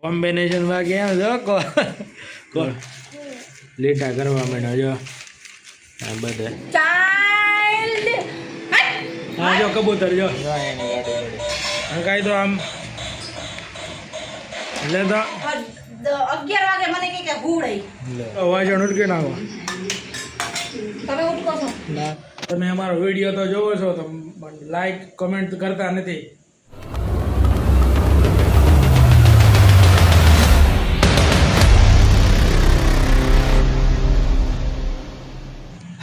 Combination માં કેમ જો લીટા કરવા માંડ્યો જો આ બધે ચાઇલ્ડ હા જો કબૂતર જો કાંઈ તો આમ લે તો 11 વાગે મને કે હુડ વાજણ ઉઠકી નાખો તમે ઉઠકો છો ના તમે અમારો વિડીયો તો જોવો છો તો લાઈક કમેન્ટ કરતા નથી.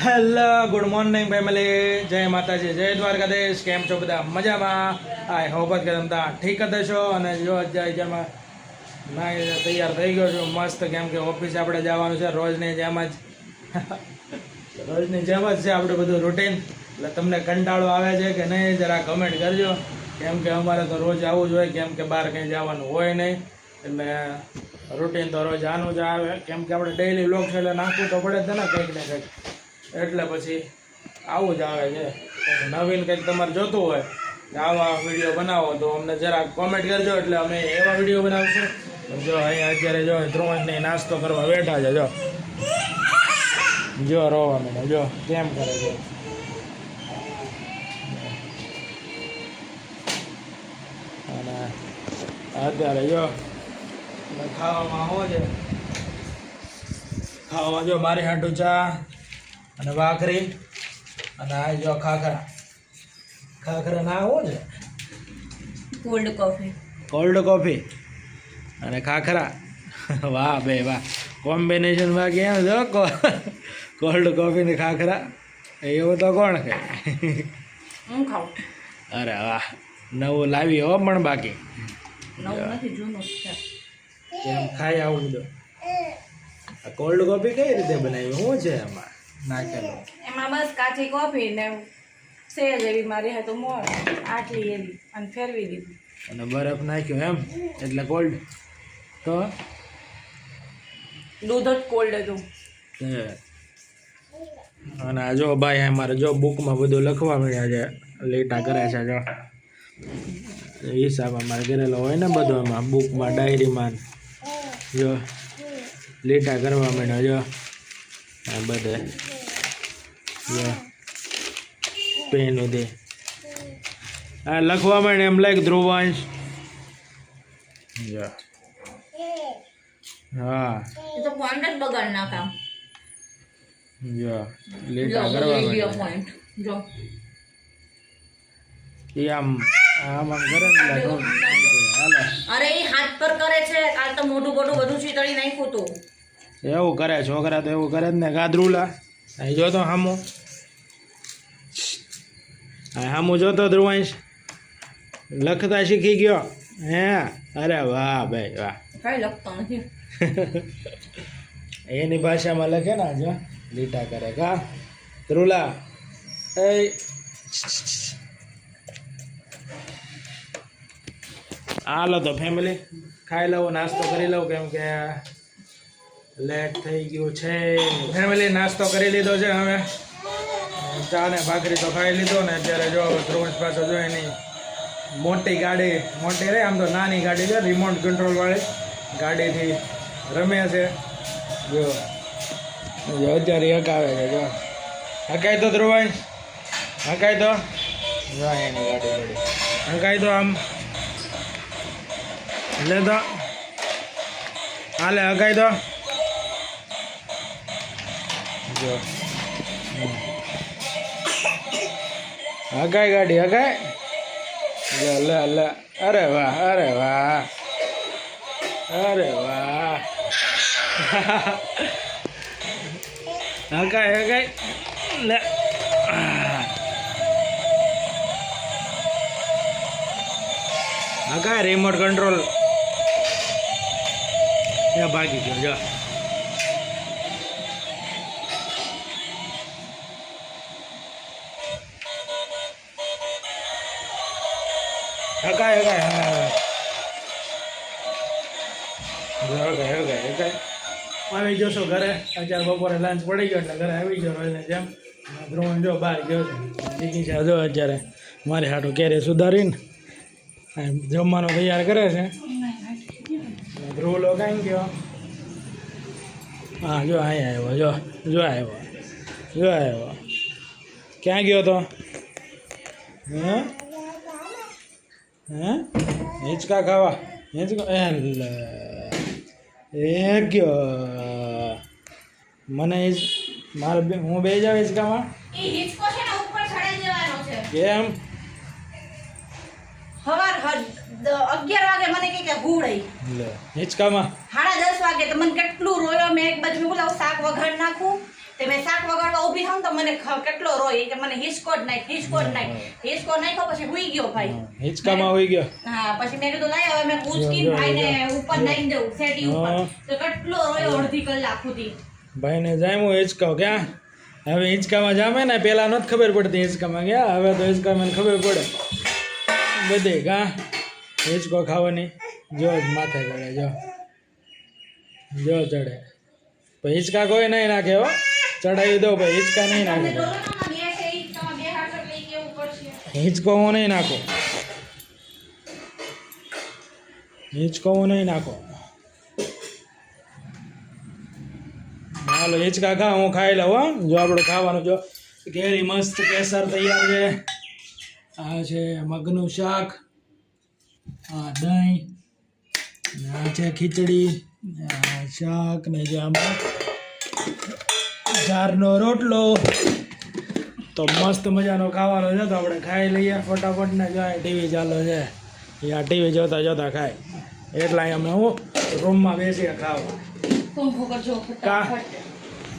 હેલો ગુડ મોર્નિંગ ફેમિલી, જય માતાજી, જય દ્વારકાધીશ. કેમ છો બધા? મજામાં? આઈ હોપ કે તમે ઠીક જ હશો. અને જો અત્યારમાં ના તૈયાર થઈ ગયો છું મસ્ત, કેમ કે ઓફિસ આપણે જવાનું છે રોજની જેમ જ રોજની જેમ જ છે આપણે બધું રૂટીન. એટલે તમને કંટાળો આવે છે કે નહીં જરા કમેન્ટ કરજો, કેમ કે અમારે તો રોજ આવવું જ હોય, કેમ કે બહાર કંઈ જવાનું હોય નહીં. એટલે રૂટીન તો રોજ આનું જ આવે, કેમ કે આપણે ડેઈલી વ્લોગ છે એટલે નાખવું તો પડે જ ને કંઈક ને કંઈક. એટલે પછી આવું જ આવે છે. નવીન કંઈક તમારે જોતું હોય કે આવા વિડીયો બનાવો તો અમને જરાક કોમેન્ટ કરજો, એટલે અમે એવા વિડીયો બનાવશું. જો અહીંયા અત્યારે જો ધ્રુવંશને નાસ્તો કરવા બેઠા છે, જો રોવા મને જો કેમ કરે છે. અને અત્યારે જો ખાવામાં આવો છે, ખાવા જો મારી હાટું ચા અને ભાખરી અને આ જો ખાખરા ના આવો છે, કોલ્ડ કોફી અને ખાખરા. વાહ બે વાહ, કોમ્બિનેશન માં કેમ જો કોલ્ડ કોફી ને ખાખરા, એવું તો કોણ ખાય? હું ખાઉં. અરે વાહ, નવું લાવી હો, પણ બાકી નવું નથી, જૂનું છે. કેમ ખાઈ આવું તો. આ કોલ્ડ કોફી કઈ રીતે બનાવી, શું છે એમાં નાખેલું? એમાં બસ કાચી કોફી ને સેજ એવી મારી હતું મોર આટલી એવી અને ફેરવી દીધી અને બરફ નાખ્યો એમ, એટલે કોલ્ડ. તો દૂધ જ કોલ્ડ હતું. અને આ જો ભાઈ અમારે જો બુકમાં બધું લખવા મળ્યા છે, લીટા કરે છે. જો હિસાબ અમારે કરેલો હોય ને બધું એમાં બુકમાં ડાયરીમાં, જો લીટા કરવા માંડ્યા. જો આ બધે જો પેન ઉધે આ લખવા માંડે એમ લાઈક ધ્રુવાંશ. જો હા એ તો પોઈન્ટ જ બગાડ નાખા. જો લીટા કરવા માંડ્યા. જો એ આમ કરે ને હાલે. અરે એ હાથ પર કરે છે, કાલ તો મોઢું બોઢું બધું ચીતળી નાખ્યું તું. એવું કરે છોકરા, તો એવું કરે જ ને ગાદરુલા. અહીં જોતો હામું, હામું જોતો ધ્રુવાંશ લખતા શીખી ગયો હે? અરે વાહ ભાઈ વાહ. કઈ લખતો નથી. એની ભાષામાં લખે ને, જો લીટા કરે કા ધ્રુલા. એ હાલો તો ફેમિલી ખાઈ લઉં, નાસ્તો કરી લઉં, કેમ કે લેટ થઈ ગયું છે. ફેમિલી નાસ્તો કરી લીધો છે, હવે ચા ને ભાખરી તો ખાઈ લીધો ને. અત્યારે જો ધ્રુવંશ પાસે જો એની મોટી ગાડી, મોટી રે આમ તો નાની ગાડી છે, રિમોટ કંટ્રોલ વાળી ગાડીથી રમે છે. જો અત્યારે હકાવે છે, જો હકાય તો ધ્રુવંશ, હકાય તો જો એની ગાડી હકાય તો આમ લે તો હાલે હકાય તો જો હકાય ગાડી હકાય. લે લે લે, અરે વાહ, અરે વાહ, અરે વાહ. હકાય હકાય લે. હકાય રિમોટ કંટ્રોલ એ ભાગી ગયો. જો હકાય હકાય હકાય. આવી જશો ઘરે, અત્યારે બપોરે લંચ પડી ગયો એટલે ઘરે આવી ગયો રોજને જેમ. ધ્રુવન જો બહાર ગયો છે, દીકી છે જો અત્યારે મારી હાટું કેરી સુધારીને જમવાનું તૈયાર કરે છે. ધ્રુવ લો કાંઈ ગયો હા જો અહીંયા આવ્યો જો આવ્યો ક્યાં ગયો તો હે હિંચકા ખાવા એ ગયો મને મારે હું બે જાવ હિંચકામાં ઈ હિંચકો છે ને ઉપર ચડાઈ દેવાનો છે કેમ સવાર 11 વાગે મને કે ગુડાઈ લે હિંચકામાં 10:30 વાગે તો મને કેટલું રોયો મેં એક બાજુ બોલાવ શાક વઘાર નાખું તે મેં શાક વઘારવા ઊભી થાઉં તો મને કેટલો રોય કે મને હિંચકો જ નાખ્યો નાખ્યો પછી હુઈ ગયો ભાઈ હિંચકામાં હોઈ ગયો હા પછી મેં કીધું લાય હવે મેં ઉચકીને ભાઈને ઉપર નાખી દઉં સેટી ઉપર તો કેટલો રોયો અડધી કલાક સુધી ભાઈને જામ્યું હિંચકો ક્યાં હવે હિંચકામાં જામે ને પહેલા નથી ખબર પડતી હિંચકામાં ગયા હવે તો હિંચકામાં ખબર પડે બધે કા હિંચકો ખાવાની જો જ માથે ચડે જો ચડે પણ હિંચકા કોઈ નહીં નાખે હો ચડાવી દો ભાઈ હિંચકા નહીં નાખે હિંચકો હું નહીં નાખો હાલો હિંચકા ખા હું ખાઈ લઉં હો જો આપણું ખાવાનું જો કેરી મસ્ત કેસર તૈયાર છે આ છે મગનું શાક આ દહીં આ છે ખીચડી આ શાક ને જે આમાં જારનો રોટલો તો મસ્ત મજાનો ખાવાનો છે તો આપણે ખાઈ લઈએ ફટાફટ ને જો ટીવી ચાલે છે આ ટીવી જોતા ખાય એટલા અમે હું રૂમમાં બેસીએ ખાવા કા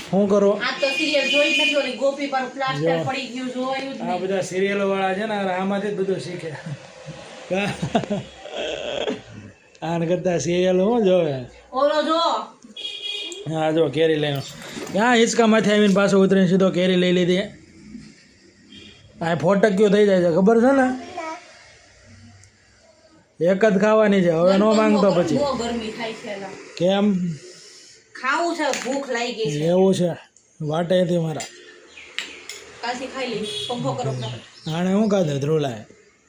શું કરો આ તો સિરિયલ જોઈ નથી ઓલી ગોપી પર પ્લાસ્ટર પડી ગયું જોયું જ આ બધા સિરિયલો વાળા છે ને આમાંથી જ બધું શીખે આને કરતા સિરિયલો હું જોવે ઓલો જો હા જો કેરી લઈને ક્યાં હિંચકામાંથી આવીને પાછો ઉતરીને સીધો કેરી લઈ લીધી આ ફોટક્યું થઈ જાય છે ખબર છે ને એક જ ખાવાની છે હવે નો માંગતો પછી બહુ ગરમી થાય છે એલા. કેમ ખાવું છે ભૂખ લાગી ગઈ છે એવું છે વાટે હતી મારા કાલથી ખાઈ લઈ પંખો કરો આણે શું ખાધું ધ્રુલાએ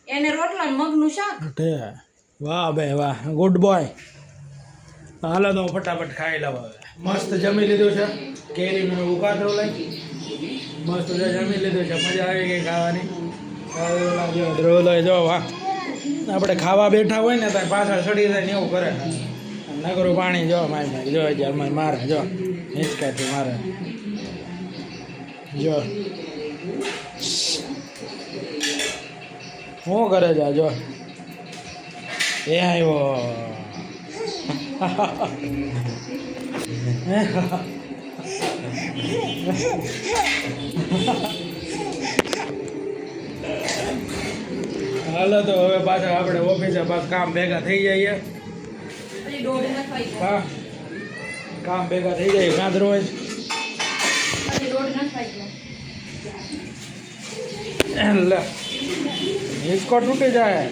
એને રોટલા ને મગનું શાક વાહ ભાઈ વાહ ગુડ બોય હાલો તો હું ફટાફટ ખાઈ લઉં હવે મસ્ત જમી લીધું છે કેરીનું ઉભા ધ્રુલાઈ મસ્ત જમી લીધું છે મજા આવી ગઈ ખાવાની ધ્રુલાઈ જો વાહ આપણે ખાવા બેઠા હોય ને ત્યાં પાછળ ચડી જાય ને એવું કરે નગરું પાણી જો મારી જો અત્યારે મારે જો હિંચકાથી મારે જો શું કરે છે જો એ આવ્યો હાલો તો હવે પાછા આપણે ઓફિસે પાછા કામ ભેગા થઈ જઈએ હા કામ ભેગા થઈ જાય કાં રોજ લે હિંચકો તૂટી જાય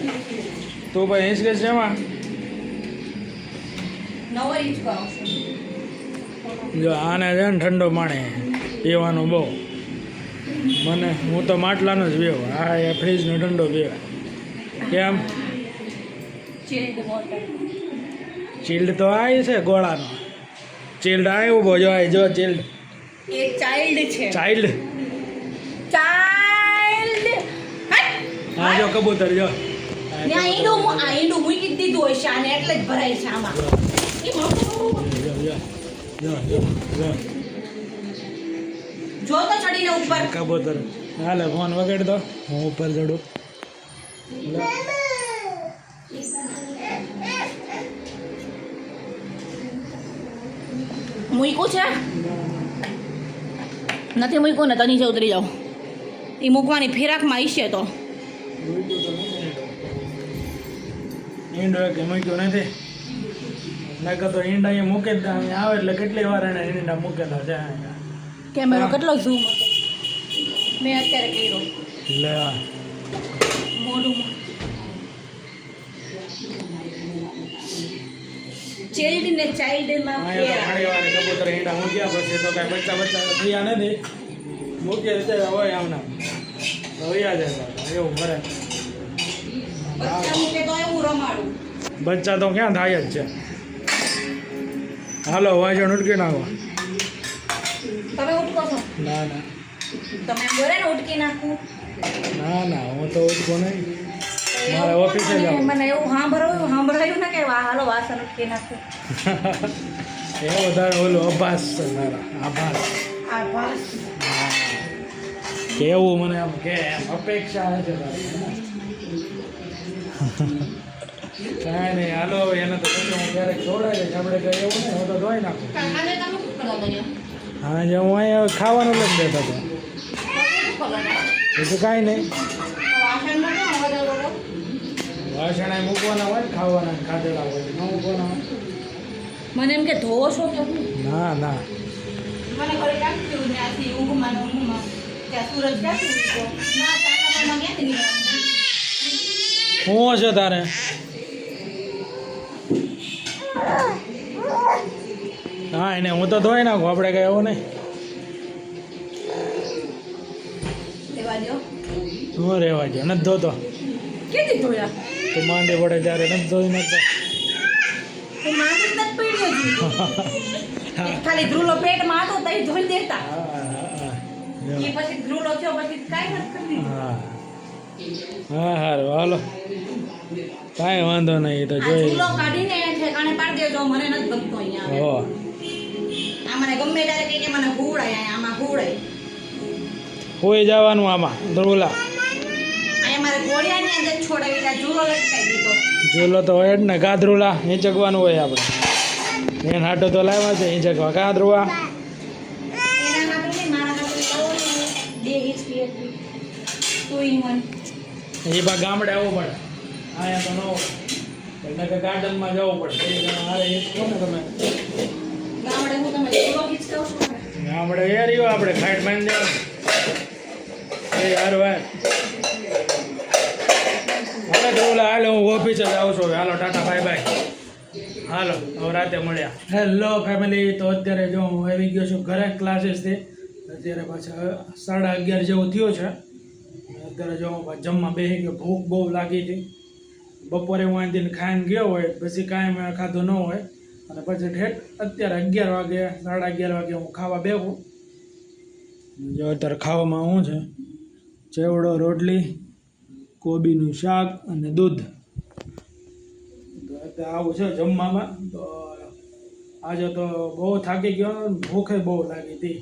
તું ભાઈ હિંચકે છે એમાં જો આને છે ને ઠંડો પાણી પીવાનું બહુ મને હું તો માટલાનો જ પીવું હા એ ફ્રીજનો ઠંડો પીવે કેમ ચીલ્ડ તો આવી છે ગોળાનો ચીલ્ડ આવી ઊભો જો આવી જો ચીલ્ડ એ ચાઇલ્ડ છે ચાઇલ્ડ હા જો કબૂતર જો ને આ ઈંડું મૂકી દીધું હોય છે આને એટલે જ ભરાય છે આમાં જો તો ચડીને ઉપર કબૂતર હાલે ફોન વગાડ દો હું ઉપર ચડું મૂક્યું છે નથી મૂક્યું ને તો નીચે ઉતરી જાઓ એ મૂકવાની ફેરાકમાં આવીશે તો ઈંડો કે મૂક્યો નથી નકર તો ઈંડા અહીંયા મૂકે જ અહીંયા આવે એટલે કેટલી વાર એને ઈંડા મૂકેલા છે કેમેરો કેટલો ઝૂમ હતો મેં અત્યારે કર્યો લે મોઢું ચાઇલ્ડ ને ચાઇલ્ડમાં અહીંયા તો ઘણી વાર કબૂતર ઈંડા મૂક્યા પછી તો કાંઈ બચ્ચા થયા નથી મૂકીએ રીતે હોય આમના તો વયા જાય એવું કરે બચ્ચા મૂકે તો એવું રમાડું બચ્ચા તો ક્યાં થાય જ છે હાલો વાસણ ઉટકી નાખો. તમે ઉટકો છો? ના ના તમે એમ બોલે ને ઉટકી નાખું. ના ના હું તો ઉટકો નહીં. મારે ઓફિસે જવું. મને એવું સાંભળાયું ને કે હાલો વાસણ ઉટકી નાખું. એ વધારે ઓલું અભાસ છે મારા. આભાસ. આભાસ. કેવું મને આમ કે એમ અપેક્ષા છે તારી. કાંઈ નહીં હાલો હવે એને તો પછી હું ક્યારેક જોડાઈ જઈશ. આપણે કઈ એવું નહીં, હું તો ધોઈ નાખું. કાકાને તમે શું કરો છો? હા જે હું અહીંયા ખાવાનું લઈ દેતો હતો. શું કરો છો? બીજું કાંઈ નહીં. વાસણમાં કેમ વધારે કરો? વાસણ અહીં મૂકવાના હોય ને, ખાવાના ને ખાધેલા હોય ન મૂકવાના હોય. મને એમ કે ધોવો છો તો ના ના મને ઘરે કાપ્યું ત્યાંથી ઊંઘમાં ત્યાં સૂરજ ક્યાંથી ઉગ્યો? ના કાકામાં ક્યાંથી નીકળ્યા? શું છે તારે? હા એને હું તો ધોઈ નાખું. આપણે કઈ એવું નહીં. લેવા દો. શું રહેવા દો? નથી ધોતો. કેથી ધોયા? તું માંડી પડે ત્યારે નથી ધોઈ નાખતો. તો માથે જ નથી પડ્યો હજી. ખાલી ધ્રુલો પેટમાં હતો તઈ ધોઈ દેતા. એ પછી ધ્રુલો થયો પછી કાંઈ નથી કરી હા હા હારું હાલો કાંઈ વાંધો નહીં. એ તો આ જોઈ ધ્રુલો કાઢીને ઠેકાણે પાડી દેજો. મને નથી ગમતો અહીંયા હો. આ મને ગમે ત્યારે કહે કે મને હુવડાય આમાં હુવડાય. હોઈ જવાનું આમાં ધ્રુલા. અહીંયા મારે ઘોડિયાની અંદર છોડાવી ત્યાં ઝૂલો લટકાઈ દીધો. ઝૂલો તો હોય જ ને. ગાધરુલા હિંચકવાનું હોય આપણે. એને હાટો તો લાવ્યા છે હિંચકવા. ગાધરુવા એના માટે નહીં, મારા માટે લાવો ને. બે હિચકી હતી. 2 in 1. એ બા ગામડે આવવું પડે. અહીંયા તો ન હોય. એટલે કે ગાર્ડનમાં જવું પડે. એ હારે હિંચકો ને તમે. ગામડે હું તમે ઝૂલો હિચકાવશો ને? ગામડે એ રહ્યો આપણે ખાઈટ બાંધી દેવાનું. એ હાર વાર હાલો ધ્રુલા હાલો હું ઓફિસે જ આવું છું. હાલો ટાટા બાય બાય. હાલો હવે રાતે મળ્યા. Hello family. તો અત્યારે જો હું આવી ગયો છું ઘરે ક્લાસીસથી. અત્યારે પાછા 11:30 જેવું થયું છે. અત્યારે જો હું જમવા બેસી ગયો. ભૂખ બહુ લાગી હતી. બપોરે હું અહીંથી ખાઈને ગયો હોય પછી કાંઈ મેં ખાધું ન હોય અને પછી ઠેઠ અત્યારે 11 વાગે 11:30 વાગે હું ખાવા બેસું. જો અત્યારે ખાવામાં શું છે? ચેવડો, રોટલી, કોબીનું શાક અને દૂધ. તો અત્યારે આવું છે જમવામાં. તો આજે તો બહુ થાકી ગયો, ભૂખે બહુ લાગી હતી.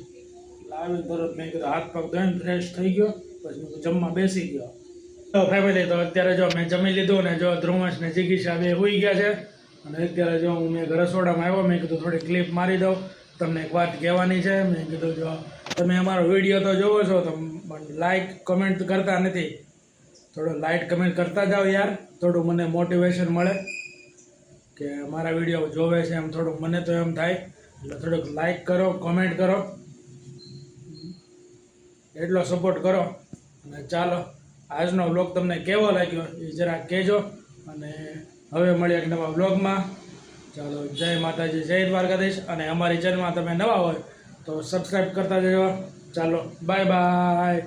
એટલે આવી તરત મેં કીધું હાથ પગ ધોઈને ફ્રેશ થઈ ગયો પછી મેં જમવા બેસી ગયો. તો ફેમિલી તો અત્યારે જો મેં જમી લીધું ને જો ધ્રુવંશ ને જિગીશા બે હોઈ ગયા છે. અને અત્યારે જો હું મેં રસોડામાં આવ્યો. મેં કીધું થોડી ક્લિપ મારી દઉં. તમને એક વાત કહેવાની છે. મેં કીધું જો તમે અમારો વિડીયો તો જોવો છો તો લાઈક કમેન્ટ કરતા નથી. થોડું લાઈક કમેન્ટ કરતા જાઓ યાર. થોડું મને મોટિવેશન મળે કે મારા વિડીયો જોવે છે એમ થોડુંક મને તો એમ થાય. એટલે થોડુંક લાઈક કરો, કોમેન્ટ કરો, એટલો સપોર્ટ કરો. અને ચાલો આજનો વ્લોગ તમને કેવો લાગ્યો એ જરા કહેજો. અને હવે મળીએ એક નવા વ્લોગમાં. ચાલો જય માતાજી, જય દ્વારકાધીશ. અને અમારી ચેનલમાં તમે નવા હોય તો સબસ્ક્રાઈબ કરતા જજો. ચાલો બાય બાય.